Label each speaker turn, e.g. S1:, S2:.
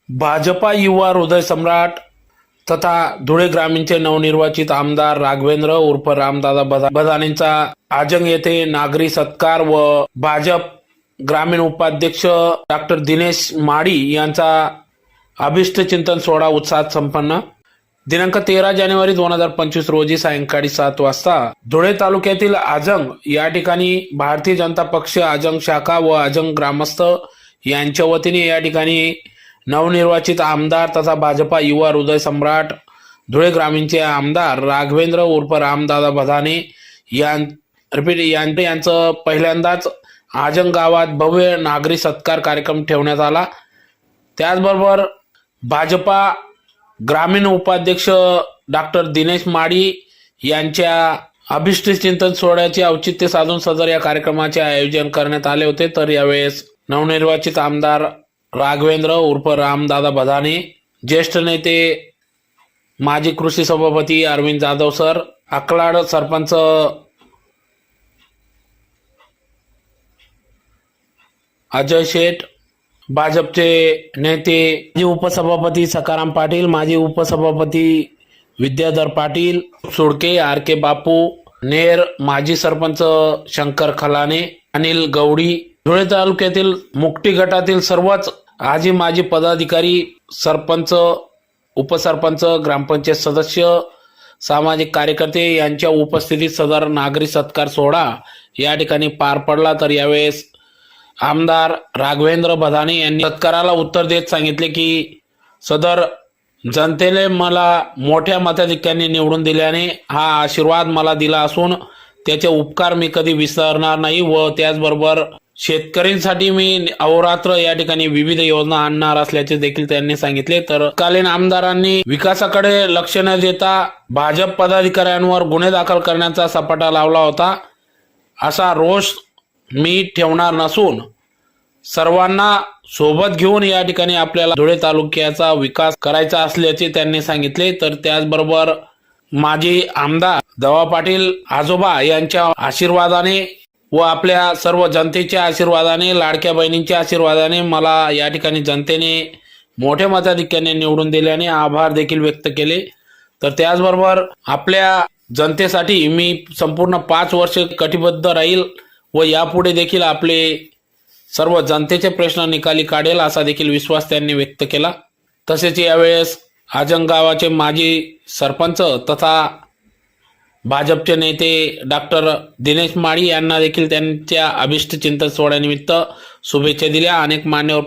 S1: भाजपा युवा हृदय सम्राट तथा धुळे ग्रामीणचे नवनिर्वाचित आमदार राघवेंद्र उर्फ रामदादा बदानेंचा आजंग येथे नागरी सत्कार व भाजप ग्रामीण उपाध्यक्ष डॉक्टर दिनेश माडी यांचा अभिष्ट चिंतन सोहळा उत्साहात संपन्न। दिनांक 13 जानेवारी 2025 रोजी सायंकाळी 7 वाजता धुळे तालुक्यातील आजंग या ठिकाणी भारतीय जनता पक्ष आजंग शाखा व आजंग ग्रामस्थ यांच्या वतीने या ठिकाणी नवनिर्वाचित आमदार तथा भाजपा युवा हृदय सम्राट धुळे ग्रामीणचे आमदार राघवेंद्र उर्फ रामदादा बदाने यांचं पहिल्यांदाच आजंग गावात भव्य नागरी सत्कार कार्यक्रम ठेवण्यात आला। त्याचबरोबर भाजपा ग्रामीण उपाध्यक्ष डॉक्टर दिनेश माडी यांच्या अभिष्ट चिंतन सोहळ्याचे औचित्य साधून सदर या कार्यक्रमाचे आयोजन करण्यात आले होते। तर यावेळेस नवनिर्वाचित आमदार राघवेंद्र उर्फ रामदादा बदाने, ज्येष्ठ नेते माजी कृषी सभापती अरविंद जाधव सर, अकलाड सरपंच अजय शेठ, भाजपचे नेते माजी उपसभापती सकाराम पाटील, माजी उपसभापती विद्याधर पाटील सुडके, आर के बापू नेर, माजी सरपंच शंकर खलाने, अनिल गवडी, धुळे तालुक्यातील मुक्टी गटातील सर्वच आजी माजी पदाधिकारी, सरपंच, उपसरपंच, ग्रामपंचायत सदस्य, सामाजिक कार्यकर्ते यांच्या उपस्थितीत सदर नागरी सत्कार सोहळा या ठिकाणी पार पडला। तर यावेळेस आमदार राघवेंद्र बदाने यांनी सत्काराला उत्तर देत सांगितले की सदर जनतेने मला मोठ्या मताधिक्याने निवडून दिल्याने हा आशीर्वाद मला दिला असून त्याचे उपकार मी कधी विसरणार नाही व त्याचबरोबर शेतकऱ्यांसाठी मी अहोरात्र या ठिकाणी विविध योजना आणणार असल्याचे देखील त्यांनी सांगितले। तर तत्कालीन आमदारांनी विकासाकडे लक्ष न देता भाजप पदाधिकाऱ्यांवर गुन्हे दाखल करण्याचा सपाटा लावला होता। असा रोष मी ठेवणार नसून सर्वांना सोबत घेऊन या ठिकाणी आपल्याला धुळे तालुक्याचा विकास करायचा असल्याचे त्यांनी सांगितले। तर त्याचबरोबर माजी आमदार दवा पाटील आजोबा यांच्या आशीर्वादाने व आपल्या सर्व जनतेच्या आशीर्वादाने, लाडक्या बहिणींच्या आशीर्वादाने मला या ठिकाणी जनतेने मोठ्या मताधिक्याने निवडून दिल्याने आभार देखील व्यक्त केले। तर त्याचबरोबर आपल्या जनतेसाठी मी संपूर्ण 5 वर्ष कटिबद्ध राहील व यापुढे देखील आपले सर्व जनतेचे प्रश्न निकाली काढेल असा देखील विश्वास त्यांनी व्यक्त केला। तसेच यावेळेस आजंग गावाचे माजी सरपंच तथा भाजपचे नेते डॉक्टर दिनेश माडी यांना देखील त्यांच्या अभिष्ट चिंतन सोहळ्यानिमित्त शुभेच्छा दिल्या। अनेक मान्यवर